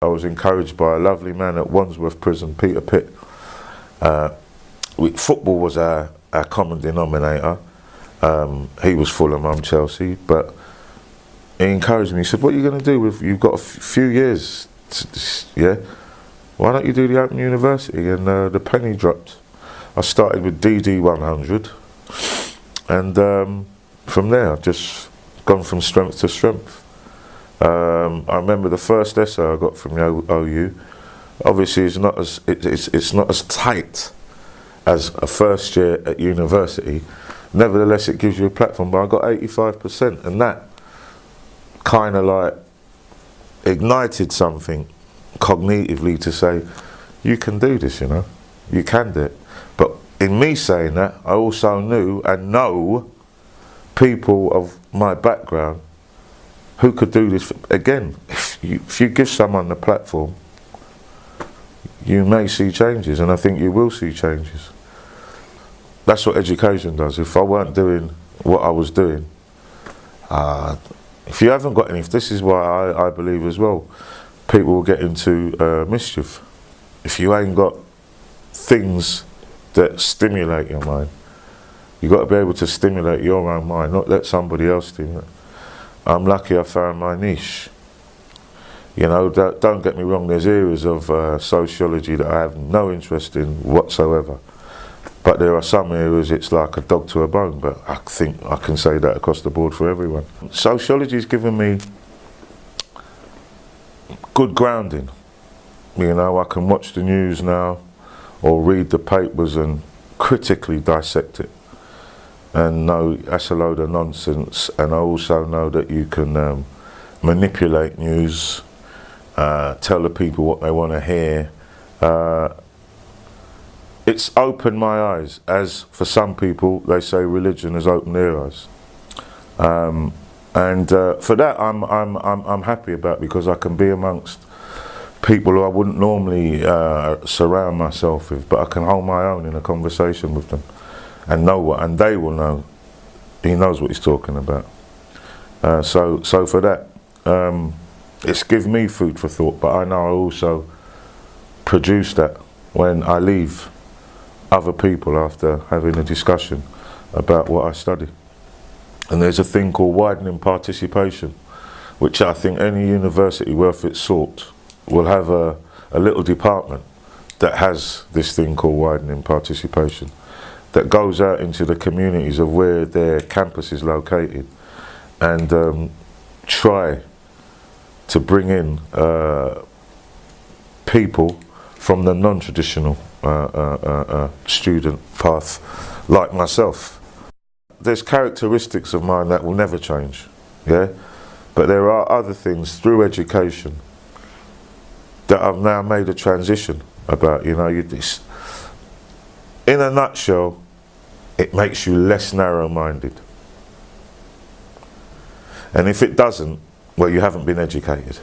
I was encouraged by a lovely man at Wandsworth Prison, Peter Pitt. Football was our common denominator. He was Fulham, I'm Chelsea, but he encouraged me. He said, what are you going to do? You've got a few years, yeah? Why don't you do the Open University? And the penny dropped. I started with DD 100, and from there I've just gone from strength to strength. I remember the first essay I got from the OU. Obviously, it's not as tight as a first year at university. Nevertheless, it gives you a platform. But I got 85%, and that kind of like ignited something cognitively to say, you can do this, you know, you can do it. But in me saying that, I also knew and know people of my background who could do this. Again, if you give someone the platform, you may see changes, and I think you will see changes. That's what education does. If I weren't doing what I was doing, if you haven't got any, this is why I believe as well, people will get into mischief. If you ain't got things that stimulate your mind, you've got to be able to stimulate your own mind, not let somebody else stimulate. I'm lucky I found my niche. You know, don't get me wrong, there's areas of sociology that I have no interest in whatsoever. But there are some areas it's like a dog to a bone, but I think I can say that across the board for everyone. Sociology's given me good grounding. You know, I can watch the news now or read the papers and critically dissect it and know that's a load of nonsense, and I also know that you can manipulate news, tell the people what they want to hear. It's opened my eyes, as for some people they say religion has opened their eyes, and for that I'm happy about, because I can be amongst people who I wouldn't normally surround myself with, but I can hold my own in a conversation with them and know what, and they will know. He knows what he's talking about. So for that, it's given me food for thought, but I know I also produce that when I leave other people after having a discussion about what I study. And there's a thing called widening participation, which I think any university worth its salt will have a little department that has this thing called widening participation, that goes out into the communities of where their campus is located and try to bring in people from the non-traditional student path, like myself. There's characteristics of mine that will never change, yeah? But there are other things through education that I've now made a transition about, you know. In a nutshell, it makes you less narrow-minded. And if it doesn't, well, you haven't been educated.